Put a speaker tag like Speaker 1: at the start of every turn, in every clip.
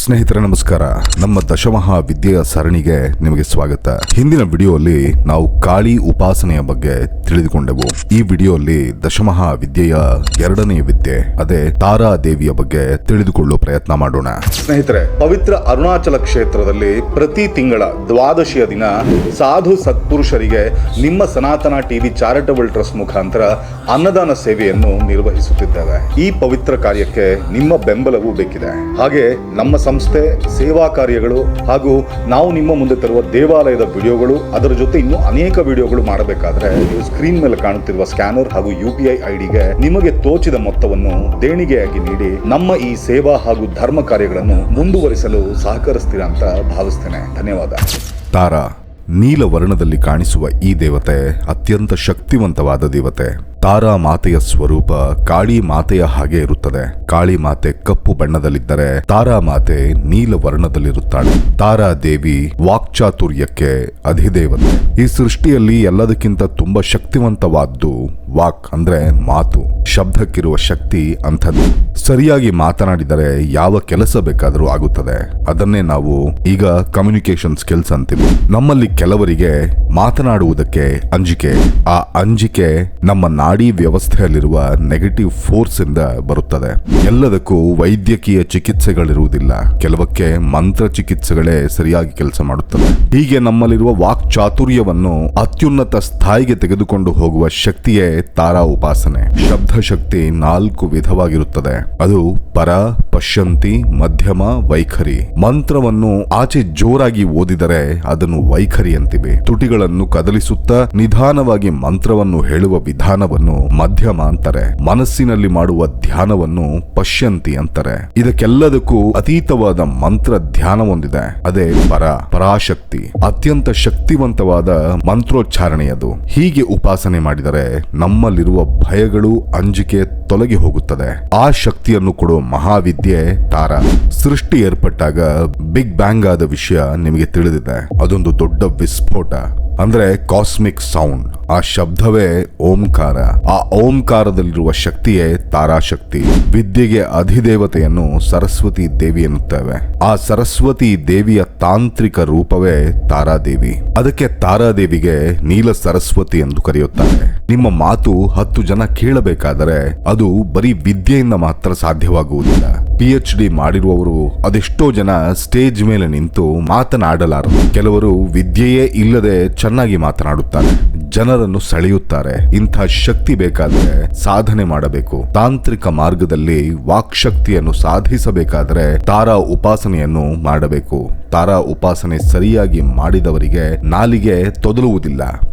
Speaker 1: ಸ್ನೇಹಿತರೆ ನಮಸ್ಕಾರ. ನಮ್ಮ ದಶಮಹಾ ವಿದ್ಯೆಯ ಸರಣಿಗೆ ನಿಮಗೆ ಸ್ವಾಗತ. ಹಿಂದಿನ ವಿಡಿಯೋಲ್ಲಿ ನಾವು ಕಾಳಿ ಉಪಾಸನೆಯ ಬಗ್ಗೆ ತಿಳಿದುಕೊಂಡೆವು. ಈ ವಿಡಿಯೋಲ್ಲಿ ದಶಮಹಾ ವಿದ್ಯೆಯ ಎರಡನೆಯ ವಿದ್ಯೆ ಅದೇ ತಾರಾ ದೇವಿಯ ಬಗ್ಗೆ ತಿಳಿದುಕೊಳ್ಳುವ ಪ್ರಯತ್ನ ಮಾಡೋಣ. ಸ್ನೇಹಿತರೆ, ಪವಿತ್ರ ಅರುಣಾಚಲ ಕ್ಷೇತ್ರದಲ್ಲಿ ಪ್ರತಿ ತಿಂಗಳ ದ್ವಾದಶಿಯ ದಿನ ಸಾಧು ಸತ್ಪುರುಷರಿಗೆ ನಿಮ್ಮ ಸನಾತನ ಟಿವಿ ಚಾರಿಟಬಲ್ ಟ್ರಸ್ಟ್ ಮುಖಾಂತರ ಅನ್ನದಾನ ಸೇವೆಯನ್ನು ನಿರ್ವಹಿಸುತ್ತಿದ್ದೇವೆ. ಈ ಪವಿತ್ರ ಕಾರ್ಯಕ್ಕೆ ನಿಮ್ಮ ಬೆಂಬಲವೂ ಬೇಕಿದೆ. ಹಾಗೆ ನಮ್ಮ ಸಂಸ್ಥೆ ಸೇವಾ ಕಾರ್ಯಗಳು ಹಾಗೂ ನಾವು ನಿಮ್ಮ ಮುಂದೆ ತರುವ ದೇವಾಲಯದ ವಿಡಿಯೋಗಳು, ಅದರ ಜೊತೆ ಇನ್ನೂ ಅನೇಕ ವಿಡಿಯೋಗಳು ಮಾಡಬೇಕಾದ್ರೆ ನೀವು ಸ್ಕ್ರೀನ್ ಮೇಲೆ ಕಾಣುತ್ತಿರುವ ಸ್ಕ್ಯಾನರ್ ಹಾಗೂ UPI ಐಡಿಗೆ ನಿಮಗೆ ತೋಚಿದ ಮೊತ್ತವನ್ನು ದೇಣಿಗೆಯಾಗಿ ನೀಡಿ ನಮ್ಮ ಈ ಸೇವಾ ಹಾಗೂ ಧರ್ಮ ಕಾರ್ಯಗಳನ್ನು ಮುಂದುವರಿಸಲು ಸಹಕರಿಸ್ತೀರಾ ಅಂತ ಭಾವಿಸ್ತೇನೆ. ಧನ್ಯವಾದ. ತಾರಾ ನೀಲ ವರ್ಣದಲ್ಲಿ ಕಾಣಿಸುವ ಈ ದೇವತೆ ಅತ್ಯಂತ ಶಕ್ತಿವಂತವಾದ ದೇವತೆ. ತಾರಾ ಮಾತೆಯ ಸ್ವರೂಪ ಕಾಳಿ ಮಾತೆಯ ಹಾಗೆ ಇರುತ್ತದೆ. ಕಾಳಿ ಮಾತೆ ಕಪ್ಪು ಬಣ್ಣದಲ್ಲಿದ್ದರೆ ತಾರಾ ಮಾತೆ ನೀಲ ವರ್ಣದಲ್ಲಿರುತ್ತಾಳೆ. ತಾರಾ ದೇವಿ ವಾಕ್ಚಾತುರ್ಯಕ್ಕೆ ಅಧಿದೇವತೆ. ಈ ಸೃಷ್ಟಿಯಲ್ಲಿ ಎಲ್ಲದಕ್ಕಿಂತ ತುಂಬಾ ಶಕ್ತಿವಂತವಾದ್ದು ವಾಕ್ ಅಂದ್ರೆ ಮಾತು. ಶಬ್ದಕ್ಕಿರುವ ಶಕ್ತಿ ಅಂಥದ್ದು. ಸರಿಯಾಗಿ ಮಾತನಾಡಿದರೆ ಯಾವ ಕೆಲಸ ಬೇಕಾದರೂ ಆಗುತ್ತದೆ. ಅದನ್ನೇ ನಾವು ಈಗ ಕಮ್ಯುನಿಕೇಶನ್ ಸ್ಕಿಲ್ಸ್ ಅಂತೀವಿ. ನಮ್ಮಲ್ಲಿ ಕೆಲವರಿಗೆ ಮಾತನಾಡುವುದಕ್ಕೆ ಅಂಜಿಕೆ. ಆ ಅಂಜಿಕೆ ನಮ್ಮ ನಾಡಿ ವ್ಯವಸ್ಥೆಯಲ್ಲಿರುವ ನೆಗೆಟಿವ್ ಫೋರ್ಸ್ ಇಂದ ಬರುತ್ತದೆ. ಎಲ್ಲದಕ್ಕೂ ವೈದ್ಯಕೀಯ ಚಿಕಿತ್ಸೆಗಳಿರುವುದಿಲ್ಲ. ಕೆಲವಕ್ಕೆ ಮಂತ್ರ ಚಿಕಿತ್ಸೆಗಳೇ ಸರಿಯಾಗಿ ಕೆಲಸ ಮಾಡುತ್ತವೆ. ಹೀಗೆ ನಮ್ಮಲ್ಲಿರುವ ವಾಕ್ ಚಾತುರ್ಯವನ್ನು ಅತ್ಯುನ್ನತ ಸ್ಥಾಯಿಗೆ ತೆಗೆದುಕೊಂಡು ಹೋಗುವ ಶಕ್ತಿಯೇ ತಾರಾ ಉಪಾಸನೆ. ಶಬ್ದ ಶಕ್ತಿ 4 ವಿಧವಾಗಿರುತ್ತದೆ. ಅದು ಪರ, ಪಶ್ಯಂತಿ, ಮಧ್ಯಮ, ವೈಖರಿ. ಮಂತ್ರವನ್ನು ಆಚೆ ಜೋರಾಗಿ ಓದಿದರೆ ಅದನ್ನು ವೈಖರಿ ಅಂತಿವೆ. ತುಟಿಗಳನ್ನು ಕದಲಿಸುತ್ತಾ ನಿಧಾನವಾಗಿ ಮಂತ್ರವನ್ನು ಹೇಳುವ ವಿಧಾನವನ್ನು ಮಧ್ಯಮ ಅಂತಾರೆ. ಮನಸ್ಸಿನಲ್ಲಿ ಮಾಡುವ ಧ್ಯಾನವನ್ನು ಪಶ್ಯಂತಿ ಅಂತಾರೆ. ಇದಕ್ಕೆಲ್ಲದಕ್ಕೂ ಅತೀತವಾದ ಮಂತ್ರ ಧ್ಯಾನ ಹೊಂದಿದೆ. ಅದೇ ಪರಾಶಕ್ತಿ. ಅತ್ಯಂತ ಶಕ್ತಿವಂತವಾದ ಮಂತ್ರೋಚ್ಚಾರಣೆಯದು. ಹೀಗೆ ಉಪಾಸನೆ ಮಾಡಿದರೆ ನಮ್ಮಲ್ಲಿರುವ ಭಯಗಳು, ಅಂಜಿಕೆ ತೊಲಗಿ ಹೋಗುತ್ತದೆ. ಆ ಶಕ್ತಿಯನ್ನು ಕೊಡುವ ಮಹಾವಿದ್ಯೆ ತಾರಾ. ಸೃಷ್ಟಿ ಏರ್ಪಟ್ಟಾಗ ಬಿಗ್ ಬ್ಯಾಂಗ್ ಆದ ವಿಷಯ ನಿಮಗೆ ತಿಳಿದಿದೆ. ಅದೊಂದು ದೊಡ್ಡ ವಿಸ್ಫೋಟ, ಅಂದ್ರೆ ಕಾಸ್ಮಿಕ್ ಸೌಂಡ್. ಆ ಶಬ್ದವೇ ಓಂಕಾರ. ಆ ಓಂಕಾರದಲ್ಲಿರುವ ಶಕ್ತಿಯೇ ತಾರಾಶಕ್ತಿ. ವಿದ್ಯೆಗೆ ಅಧಿದೇವತೆಯನ್ನು ಸರಸ್ವತಿ ದೇವಿ ಎನ್ನುತ್ತೇವೆ. ಆ ಸರಸ್ವತಿ ದೇವಿಯ ತಾಂತ್ರಿಕ ರೂಪವೇ ತಾರಾದೇವಿ. ಅದಕ್ಕೆ ತಾರಾದೇವಿಗೆ ನೀಲ ಸರಸ್ವತಿ ಎಂದು ಕರೆಯುತ್ತಾರೆ. ನಿಮ್ಮ ಮಾತು 10 ಜನ ಕೇಳಬೇಕಾದರೆ ಅದು ಬರೀ ವಿದ್ಯೆಯಿಂದ ಮಾತ್ರ ಸಾಧ್ಯವಾಗುವುದಿಲ್ಲ. PhD ಮಾಡಿರುವವರು ಅದೆಷ್ಟೋ ಜನ ಸ್ಟೇಜ್ ಮೇಲೆ ನಿಂತು ಮಾತನಾಡಲಾರರು. ಕೆಲವರು ವಿದ್ಯೆಯೇ ಇಲ್ಲದೆ ಚೆನ್ನಾಗಿ ಮಾತನಾಡುತ್ತಾರೆ, ಜನರನ್ನು ಸೆಳೆಯುತ್ತಾರೆ. ಇಂಥ ಶಕ್ತಿ ಬೇಕಾದರೆ ಸಾಧನೆ ಮಾಡಬೇಕು. ತಾಂತ್ರಿಕ ಮಾರ್ಗದಲ್ಲಿ ವಾಕ್ಶಕ್ತಿಯನ್ನು ಸಾಧಿಸಬೇಕಾದರೆ ತಾರಾ ಉಪಾಸನೆಯನ್ನು ಮಾಡಬೇಕು. ತಾರಾ ಉಪಾಸನೆ ಸರಿಯಾಗಿ ಮಾಡಿದವರಿಗೆ ನಾಲಿಗೆ ತೊದಲುವುದಿಲ್ಲ.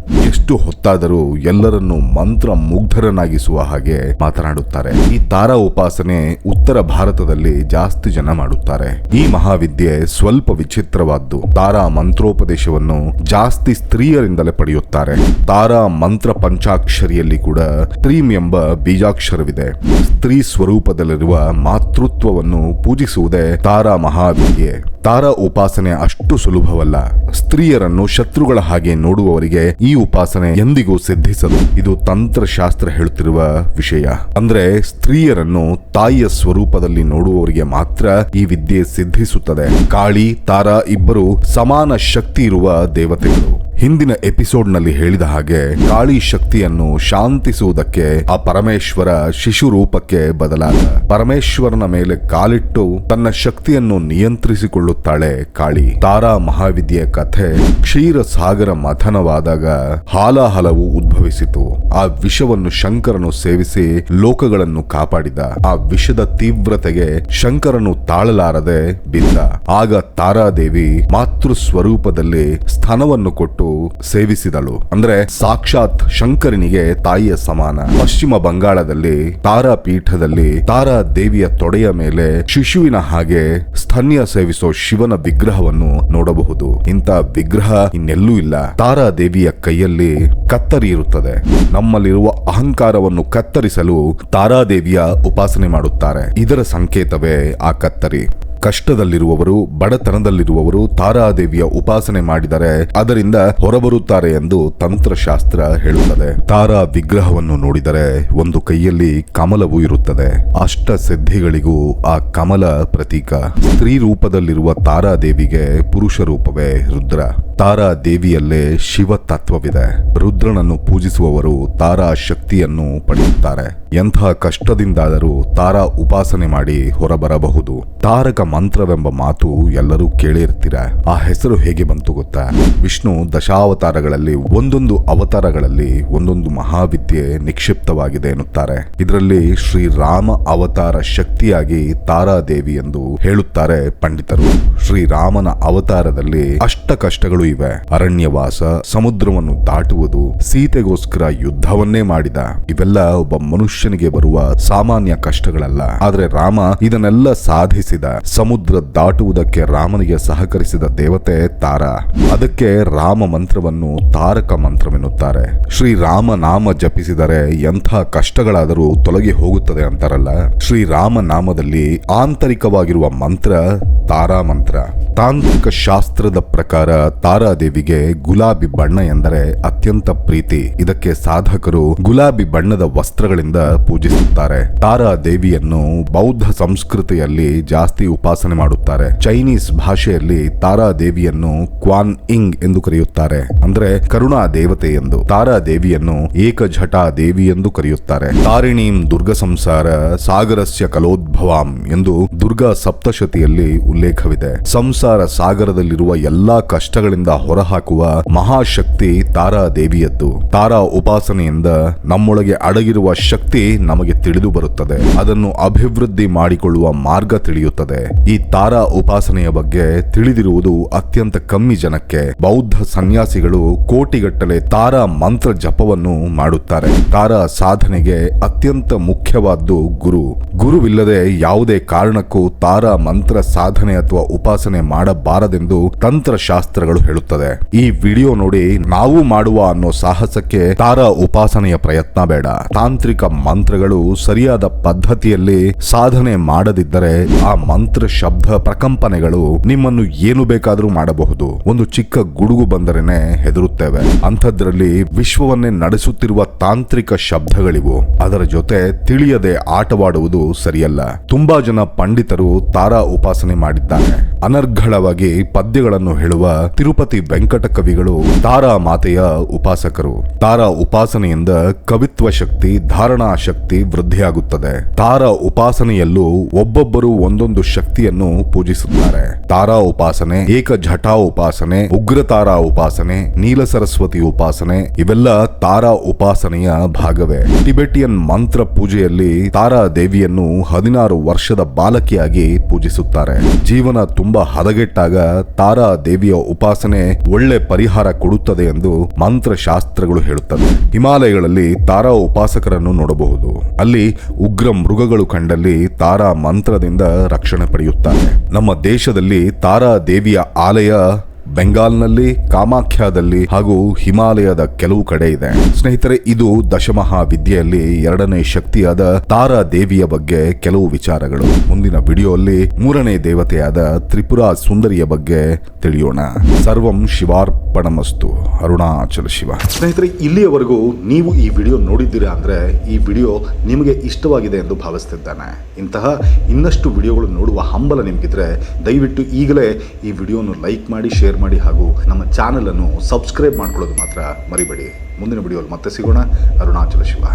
Speaker 1: ಎಷ್ಟು ಹೊತ್ತಾದರೂ ಎಲ್ಲರನ್ನು ಮಂತ್ರ ಮುಗ್ಧರನ್ನಾಗಿಸುವ ಹಾಗೆ ಮಾತನಾಡುತ್ತಾರೆ. ಈ ತಾರಾ ಉಪಾಸನೆ ಉತ್ತರ ಭಾರತದಲ್ಲಿ ಜಾಸ್ತಿ ಜನ ಮಾಡುತ್ತಾರೆ. ಈ ಮಹಾವಿದ್ಯೆ ಸ್ವಲ್ಪ ವಿಚಿತ್ರವಾದ್ದು. ತಾರಾ ಮಂತ್ರೋಪದೇಶವನ್ನು ಜಾಸ್ತಿ ಸ್ತ್ರೀಯರಿಂದಲೇ ಪಡೆಯುತ್ತಾರೆ. ತಾರಾ ಮಂತ್ರ ಪಂಚಾಕ್ಷರಿಯಲ್ಲಿ ಕೂಡ ತ್ರೀಂ ಎಂಬ ಬೀಜಾಕ್ಷರವಿದೆ. ಸ್ತ್ರೀ ಸ್ವರೂಪದಲ್ಲಿರುವ ಮಾತೃತ್ವವನ್ನು ಪೂಜಿಸುವುದೇ ತಾರಾ ಮಹಾವಿದ್ಯೆ. ತಾರಾ ಉಪಾಸನೆ ಅಷ್ಟು ಸುಲಭವಲ್ಲ. ಸ್ತ್ರೀಯರನ್ನು ಶತ್ರುಗಳ ಹಾಗೆ ನೋಡುವವರಿಗೆ ಈ ಉಪಾಸನೆ ಎಂದಿಗೂ ಸಿದ್ಧಿಸದು. ಇದು ತಂತ್ರಶಾಸ್ತ್ರ ಹೇಳುತ್ತಿರುವ ವಿಷಯ. ಅಂದ್ರೆ ಸ್ತ್ರೀಯರನ್ನು ತಾಯಿಯ ಸ್ವರೂಪದಲ್ಲಿ ನೋಡುವವರಿಗೆ ಮಾತ್ರ ಈ ವಿದ್ಯೆ ಸಿದ್ಧಿಸುತ್ತದೆ. ಕಾಳಿ, ತಾರಾ ಇಬ್ಬರು ಸಮಾನ ಶಕ್ತಿ ಇರುವ ದೇವತೆಗಳು. ಹಿಂದಿನ ಎಪಿಸೋಡ್ನಲ್ಲಿ ಹೇಳಿದ ಹಾಗೆ ಕಾಳಿ ಶಕ್ತಿಯನ್ನು ಶಾಂತಿಸುವುದಕ್ಕೆ ಆ ಪರಮೇಶ್ವರ ಶಿಶು ರೂಪಕ್ಕೆ ಬದಲಾದ. ಪರಮೇಶ್ವರನ ಮೇಲೆ ಕಾಲಿಟ್ಟು ತನ್ನ ಶಕ್ತಿಯನ್ನು ನಿಯಂತ್ರಿಸಿಕೊಳ್ಳುತ್ತಾಳೆ ಕಾಳಿ. ತಾರಾ ಮಹಾವಿದ್ಯೆಯ ಕಥೆ ಕ್ಷೀರ ಸಾಗರ ಮಥನವಾದಾಗ ಹಾಲಾಹಲವು ಉದ್ಭವಿಸಿತು. ಆ ವಿಷವನ್ನು ಶಂಕರನು ಸೇವಿಸಿ ಲೋಕಗಳನ್ನು ಕಾಪಾಡಿದ. ಆ ವಿಷದ ತೀವ್ರತೆಗೆ ಶಂಕರನು ತಾಳಲಾರದೆ ಬಿದ್ದ. ಆಗ ತಾರಾದೇವಿ ಮಾತೃ ಸ್ವರೂಪದಲ್ಲಿ ಸ್ತನವನ್ನು ಕೊಟ್ಟು ಸೇವಿಸಿದಳು. ಅಂದ್ರೆ ಸಾಕ್ಷಾತ್ ಶಂಕರನಿಗೆ ತಾಯಿಯ ಸಮಾನ. ಪಶ್ಚಿಮ ಬಂಗಾಳದಲ್ಲಿ ತಾರಾ ಪೀಠದಲ್ಲಿ ತಾರಾ ದೇವಿಯ ತೊಡೆಯ ಮೇಲೆ ಶಿಶುವಿನ ಹಾಗೆ ಸ್ತನ್ಯ ಸೇವಿಸೋ ಶಿವನ ವಿಗ್ರಹವನ್ನು ನೋಡಬಹುದು. ಇಂಥ ವಿಗ್ರಹ ಇನ್ನೆಲ್ಲೂ ಇಲ್ಲ. ತಾರಾ ದೇವಿಯ ಕೈಯಲ್ಲಿ ಕತ್ತರಿ ಇರುತ್ತದೆ. ನಮ್ಮಲ್ಲಿರುವ ಅಹಂಕಾರವನ್ನು ಕತ್ತರಿಸಲು ತಾರಾದೇವಿಯ ಉಪಾಸನೆ ಮಾಡುತ್ತಾರೆ. ಇದರ ಸಂಕೇತವೇ ಆ ಕತ್ತರಿ. ಕಷ್ಟದಲ್ಲಿರುವವರು, ಬಡತನದಲ್ಲಿರುವವರು ತಾರಾದೇವಿಯ ಉಪಾಸನೆ ಮಾಡಿದರೆ ಅದರಿಂದ ಹೊರಬರುತ್ತಾರೆ ಎಂದು ತಂತ್ರಶಾಸ್ತ್ರ ಹೇಳುತ್ತದೆ. ತಾರಾ ವಿಗ್ರಹವನ್ನು ನೋಡಿದರೆ ಒಂದು ಕೈಯಲ್ಲಿ ಕಮಲವು ಇರುತ್ತದೆ. ಅಷ್ಟ ಸಿದ್ಧಿಗಳಿಗೂ ಆ ಕಮಲ ಪ್ರತೀಕ. ಸ್ತ್ರೀ ರೂಪದಲ್ಲಿರುವ ತಾರಾದೇವಿಗೆ ಪುರುಷ ರೂಪವೇ ರುದ್ರ. ತಾರಾ ದೇವಿಯಲ್ಲೇ ಶಿವ ತತ್ವವಿದೆ. ರುದ್ರನನ್ನು ಪೂಜಿಸುವವರು ತಾರಾ ಶಕ್ತಿಯನ್ನು ಪಡೆಯುತ್ತಾರೆ. ಎಂಥ ಕಷ್ಟದಿಂದಾದರೂ ತಾರಾ ಉಪಾಸನೆ ಮಾಡಿ ಹೊರಬರಬಹುದು. ತಾರಕ ಮಂತ್ರವೆಂಬ ಮಾತು ಎಲ್ಲರೂ ಕೇಳಿರ್ತೀರ. ಆ ಹೆಸರು ಹೇಗೆ ಬಂತು ಗೊತ್ತಾ? ವಿಷ್ಣು ದಶಾವತಾರಗಳಲ್ಲಿ ಒಂದೊಂದು ಅವತಾರಗಳಲ್ಲಿ ಒಂದೊಂದು ಮಹಾವಿದ್ಯೆ ನಿಕ್ಷಿಪ್ತವಾಗಿದೆ ಎನ್ನುತ್ತಾರೆ. ಇದರಲ್ಲಿ ಶ್ರೀರಾಮ ಅವತಾರ ಶಕ್ತಿಯಾಗಿ ತಾರಾದೇವಿ ಎಂದು ಹೇಳುತ್ತಾರೆ ಪಂಡಿತರು. ಶ್ರೀರಾಮನ ಅವತಾರದಲ್ಲಿ ಅಷ್ಟ ಕಷ್ಟಗಳು ಇವೆ. ಅರಣ್ಯವಾಸ, ಸಮುದ್ರವನ್ನು ದಾಟುವುದು, ಸೀತೆಗೋಸ್ಕರ ಯುದ್ಧವನ್ನೇ ಮಾಡಿದ. ಇವೆಲ್ಲ ಒಬ್ಬ ಮನುಷ್ಯನಿಗೆ ಬರುವ ಸಾಮಾನ್ಯ ಕಷ್ಟಗಳಲ್ಲ. ಆದ್ರೆ ರಾಮ ಇದನ್ನೆಲ್ಲ ಸಾಧಿಸಿದ. ಸಮುದ್ರ ದಾಟುವುದಕ್ಕೆ ರಾಮನಿಗೆ ಸಹಕರಿಸಿದ ದೇವತೆ ತಾರಾ. ಅದಕ್ಕೆ ರಾಮ ಮಂತ್ರವನ್ನು ತಾರಕ ಮಂತ್ರವೆನ್ನುತ್ತಾರೆ. ಶ್ರೀರಾಮ ನಾಮ ಜಪಿಸಿದರೆ ಎಂಥ ಕಷ್ಟಗಳಾದರೂ ತೊಲಗಿ ಹೋಗುತ್ತದೆ ಅಂತಾರಲ್ಲ. ಶ್ರೀರಾಮ ನಾಮದಲ್ಲಿ ಆಂತರಿಕವಾಗಿರುವ ಮಂತ್ರ ತಾರಾ ಮಂತ್ರ. ತಾಂತ್ರಿಕ ಶಾಸ್ತ್ರದ ಪ್ರಕಾರ ತಾರಾದೇವಿಗೆ ಗುಲಾಬಿ ಬಣ್ಣ ಎಂದರೆ ಅತ್ಯಂತ ಪ್ರೀತಿ. ಇದಕ್ಕೆ ಸಾಧಕರು ಗುಲಾಬಿ ಬಣ್ಣದ ವಸ್ತ್ರಗಳಿಂದ ಪೂಜಿಸುತ್ತಾರೆ. ತಾರಾದೇವಿಯನ್ನು ಬೌದ್ಧ ಸಂಸ್ಕೃತಿಯಲ್ಲಿ ಜಾಸ್ತಿ ಉಪಾಸನೆ ಮಾಡುತ್ತಾರೆ. ಚೈನೀಸ್ ಭಾಷೆಯಲ್ಲಿ ತಾರಾದೇವಿಯನ್ನು ಕ್ವಾನ್ ಇಂಗ್ ಎಂದು ಕರೆಯುತ್ತಾರೆ, ಅಂದ್ರೆ ಕರುಣಾ ದೇವತೆ ಎಂದು. ತಾರಾದೇವಿಯನ್ನು ಏಕಜಟಾ ದೇವಿ ಎಂದು ಕರೆಯುತ್ತಾರೆ. ತಾರಿಣೀಂ ದುರ್ಗ ಸಂಸಾರ ಸಾಗರಸ್ಯ ಕಲೋದ್ಭವಾಂ ಎಂದು ದುರ್ಗಾ ಸಪ್ತಶತಿಯಲ್ಲಿ ಉಲ್ಲೇಖವಿದೆ. ಸಂಸಾರ ಸಾಗರದಲ್ಲಿರುವ ಎಲ್ಲಾ ಕಷ್ಟಗಳಿಂದ ಹೊರಹಾಕುವ ಮಹಾಶಕ್ತಿ ತಾರಾದೇವಿಯದ್ದು. ತಾರಾ ಉಪಾಸನೆಯಿಂದ ನಮ್ಮೊಳಗೆ ಅಡಗಿರುವ ಶಕ್ತಿ ನಮಗೆ ತಿಳಿದು ಬರುತ್ತದೆ. ಅದನ್ನು ಅಭಿವೃದ್ಧಿ ಮಾಡಿಕೊಳ್ಳುವ ಮಾರ್ಗ ತಿಳಿಯುತ್ತದೆ. ಈ ತಾರಾ ಉಪಾಸನೆಯ ಬಗ್ಗೆ ತಿಳಿದಿರುವುದು ಅತ್ಯಂತ ಕಮ್ಮಿ ಜನಕ್ಕೆ. ಬೌದ್ಧ ಸನ್ಯಾಸಿಗಳು ಕೋಟಿಗಟ್ಟಲೆ ತಾರಾ ಮಂತ್ರ ಜಪವನ್ನು ಮಾಡುತ್ತಾರೆ. ತಾರಾ ಸಾಧನೆಗೆ ಅತ್ಯಂತ ಮುಖ್ಯವಾದ್ದು ಗುರು. ಗುರುವಿಲ್ಲದೆ ಯಾವುದೇ ಕಾರಣಕ್ಕೂ ತಾರಾ ಮಂತ್ರ ಸಾಧನೆ ಅಥವಾ ಉಪಾಸನೆ ಮಾಡಬಾರದೆಂದು ತಂತ್ರಶಾಸ್ತ್ರಗಳು ಹೇಳುತ್ತದೆ. ಈ ವಿಡಿಯೋ ನೋಡಿ ನಾವು ಮಾಡುವ ಅನ್ನೋ ಸಾಹಸಕ್ಕೆ ತಾರಾ ಉಪಾಸನೆಯ ಪ್ರಯತ್ನ ಬೇಡ. ತಾಂತ್ರಿಕ ಮಂತ್ರಗಳು ಸರಿಯಾದ ಪದ್ಧತಿಯಲ್ಲಿ ಸಾಧನೆ ಮಾಡದಿದ್ದರೆ ಆ ಮಂತ್ರ ಶಬ್ದ ಪ್ರಕಂಪನೆಗಳು ನಿಮ್ಮನ್ನು ಏನು ಬೇಕಾದರೂ ಮಾಡಬಹುದು. ಒಂದು ಚಿಕ್ಕ ಗುಡುಗು ಬಂದರೇನೆ ಹೆದರುತ್ತೇವೆ. ಅಂಥದ್ರಲ್ಲಿ ವಿಶ್ವವನ್ನೇ ನಡೆಸುತ್ತಿರುವ ತಾಂತ್ರಿಕ ಶಬ್ದಗಳಿವು. ಅದರ ಜೊತೆ ತಿಳಿಯದೆ ಆಟವಾಡುವುದು ಸರಿಯಲ್ಲ. ತುಂಬಾ ಜನ ಪಂಡಿತರು ತಾರಾ ಉಪಾಸನೆ ಮಾಡಿದ್ದಾರೆ. ಅನರ್ಘಳವಾಗಿ ಪದ್ಯಗಳನ್ನು ಹೇಳುವ ತಿರುಪತಿ ವೆಂಕಟ ಕವಿಗಳು ತಾರಾ ಮಾತೆಯ ಉಪಾಸಕರು. ತಾರಾ ಉಪಾಸನೆಯಿಂದ ಕವಿತ್ವ ಶಕ್ತಿ, ಧಾರಣಾ ಶಕ್ತಿ ವೃದ್ಧಿಯಾಗುತ್ತದೆ. ತಾರಾ ಉಪಾಸನೆಯಲ್ಲೂ ಒಬ್ಬೊಬ್ಬರು ಒಂದೊಂದು ಶಕ್ತಿಯನ್ನು ಪೂಜಿಸುತ್ತಾರೆ. ತಾರಾ ಉಪಾಸನೆ, ಏಕಜಟಾ ಉಪಾಸನೆ, ಉಗ್ರತಾರಾ ಉಪಾಸನೆ, ನೀಲ ಸರಸ್ವತಿ ಉಪಾಸನೆ ಇವೆಲ್ಲ ತಾರಾ ಉಪಾಸನೆಯ ಭಾಗವೇ. ಟಿಬೆಟಿಯನ್ ಮಂತ್ರ ಪೂಜೆಯಲ್ಲಿ ತಾರಾ ದೇವಿಯನ್ನು 16 ವರ್ಷದ ಬಾಲಕಿಯಾಗಿ ಪೂಜಿಸುತ್ತಾರೆ. ಜೀವನ ತುಂಬಾ ಹದಗೆಟ್ಟಾಗ ತಾರಾ ದೇವಿಯ ಉಪಾಸನೆ ಒಳ್ಳೆ ಪರಿಹಾರ ಕೊಡುತ್ತದೆ ಎಂದು ಮಂತ್ರಶಾಸ್ತ್ರಗಳು ಹೇಳುತ್ತವೆ. ಹಿಮಾಲಯಗಳಲ್ಲಿ ತಾರಾ ಉಪಾಸಕರನ್ನು ನೋಡಬಹುದು. ಅಲ್ಲಿ ಉಗ್ರ ಮೃಗಗಳು ಕಂಡಲ್ಲಿ ತಾರಾ ಮಂತ್ರದಿಂದ ರಕ್ಷಣೆ ಪಡೆಯುತ್ತಾರೆ. ನಮ್ಮ ದೇಶದಲ್ಲಿ ತಾರಾ ದೇವಿಯ ಆಲಯ ಬೆಂಗಾಲ್ನಲ್ಲಿ, ಕಾಮಾಖ್ಯಾದಲ್ಲಿ ಹಾಗೂ ಹಿಮಾಲಯದ ಕೆಲವು ಕಡೆ ಇದೆ. ಸ್ನೇಹಿತರೆ, ಇದು ದಶಮಹಾವಿದ್ಯೆಯಲ್ಲಿ 2ನೇ ಶಕ್ತಿಯಾದ ತಾರಾ ದೇವಿಯ ಬಗ್ಗೆ ಕೆಲವು ವಿಚಾರಗಳು. ಮುಂದಿನ ವಿಡಿಯೋಲ್ಲಿ 3ನೇ ದೇವತೆಯಾದ ತ್ರಿಪುರಾ ಸುಂದರಿಯ ಬಗ್ಗೆ ತಿಳಿಯೋಣ. ಸರ್ವಂ ಶಿವಾರ್ಪಣಮಸ್ತು. ಅರುಣಾಚಲ ಶಿವ. ಸ್ನೇಹಿತರೆ, ಇಲ್ಲಿಯವರೆಗೂ ನೀವು ಈ ವಿಡಿಯೋ ನೋಡಿದ್ದೀರಾ ಅಂದ್ರೆ ಈ ವಿಡಿಯೋ ನಿಮಗೆ ಇಷ್ಟವಾಗಿದೆ ಎಂದು ಭಾವಿಸ್ತಿದ್ದೇನೆ. ಇಂತಹ ಇನ್ನಷ್ಟು ವಿಡಿಯೋಗಳು ನೋಡುವ ಹಂಬಲ ನಿಮಗಿದ್ರೆ ದಯವಿಟ್ಟು ಈಗಲೇ ಈ ವಿಡಿಯೋನು ಲೈಕ್ ಮಾಡಿ, ಶೇರ್ ಮಾಡಿ ಹಾಗೂ ನಮ್ಮ ಚಾನೆಲ್ ಅನ್ನು ಸಬ್ಸ್ಕ್ರೈಬ್ ಮಾಡ್ಕೊಳ್ಳೋದು ಮಾತ್ರ ಮರಿಬೇಡಿ. ಮುಂದಿನ ವಿಡಿಯೋಲಿ ಮತ್ತೆ ಸಿಗೋಣ. ಅರುಣಾಚಲ ಶಿವ.